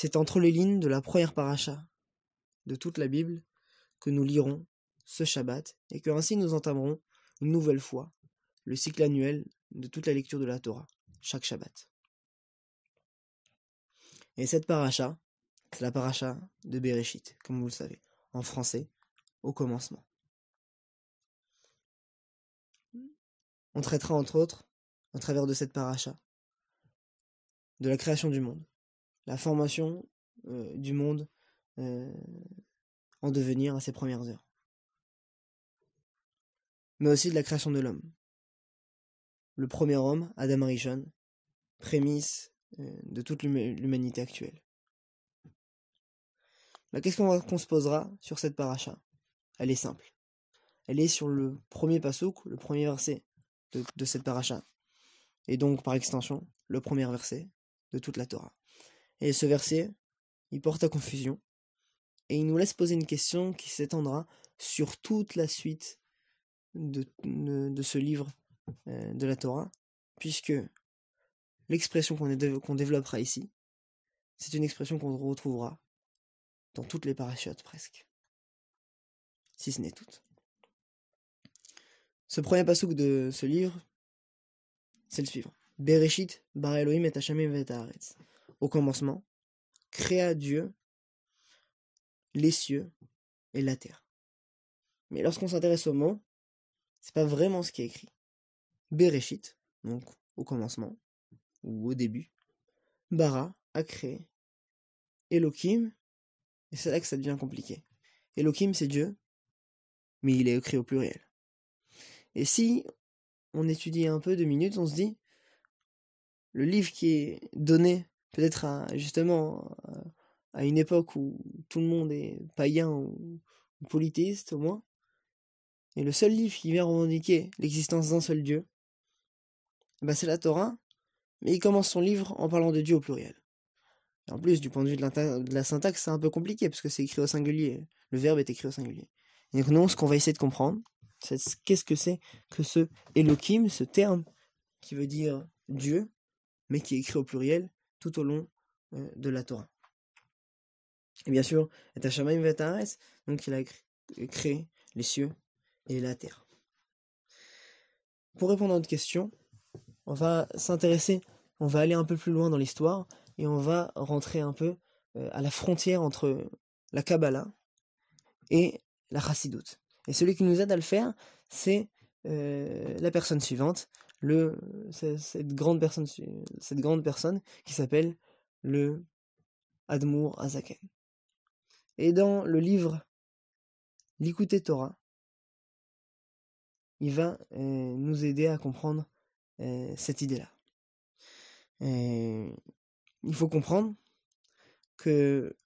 C'est entre les lignes de la première paracha de toute la Bible que nous lirons ce Shabbat et que ainsi nous entamerons une nouvelle fois le cycle annuel de toute la lecture de la Torah, chaque Shabbat. Et cette paracha, c'est la paracha de Bereshit, comme vous le savez, en français, au commencement. On traitera entre autres, à travers de cette paracha, de la création du monde, la formation du monde en devenir à ses premières heures, mais aussi de la création de l'homme. Le premier homme, Adam Arishon, prémisse de toute l'humanité actuelle. La question qu'on se posera sur cette paracha, elle est simple. Elle est sur le premier pasouk, le premier verset de cette paracha, et donc par extension, le premier verset de toute la Torah. Et ce verset, il porte à confusion, et il nous laisse poser une question qui s'étendra sur toute la suite de ce livre de la Torah, puisque l'expression qu'on développera ici, c'est une expression qu'on retrouvera dans toutes les parachutes presque, si ce n'est toutes. Ce premier passouk de ce livre, c'est le suivant. Bereshit bara Elohim et Hashamim et haaretz. Au commencement, créa Dieu les cieux et la terre. Mais lorsqu'on s'intéresse au mot, c'est pas vraiment ce qui est écrit. Bereshit, donc au commencement, ou au début. Bara a créé. Elohim, et c'est là que ça devient compliqué. Elohim, c'est Dieu, mais il est écrit au pluriel. Et si on étudie un peu 2 minutes, on se dit, le livre qui est donné peut-être justement à une époque où tout le monde est païen ou polythéiste au moins, et le seul livre qui vient revendiquer l'existence d'un seul Dieu, c'est la Torah, mais il commence son livre en parlant de Dieu au pluriel. Et en plus, du point de vue de la syntaxe, c'est un peu compliqué, parce que c'est écrit au singulier, le verbe est écrit au singulier. Et donc nous, ce qu'on va essayer de comprendre, c'est qu'est-ce que c'est que ce Elohim, ce terme qui veut dire Dieu, mais qui est écrit au pluriel tout au long de la Torah. Et bien sûr, et Hashamayim et haaretz, donc il a créé les cieux et la terre. Pour répondre à notre question, on va s'intéresser, on va aller un peu plus loin dans l'histoire, et on va rentrer un peu à la frontière entre la Kabbalah et la Chassidoute. Et celui qui nous aide à le faire, c'est la personne suivante, cette grande personne qui s'appelle le Admour Hazaken. Et dans le livre Likutei Torah, il va nous aider à comprendre cette idée-là. Il faut comprendre que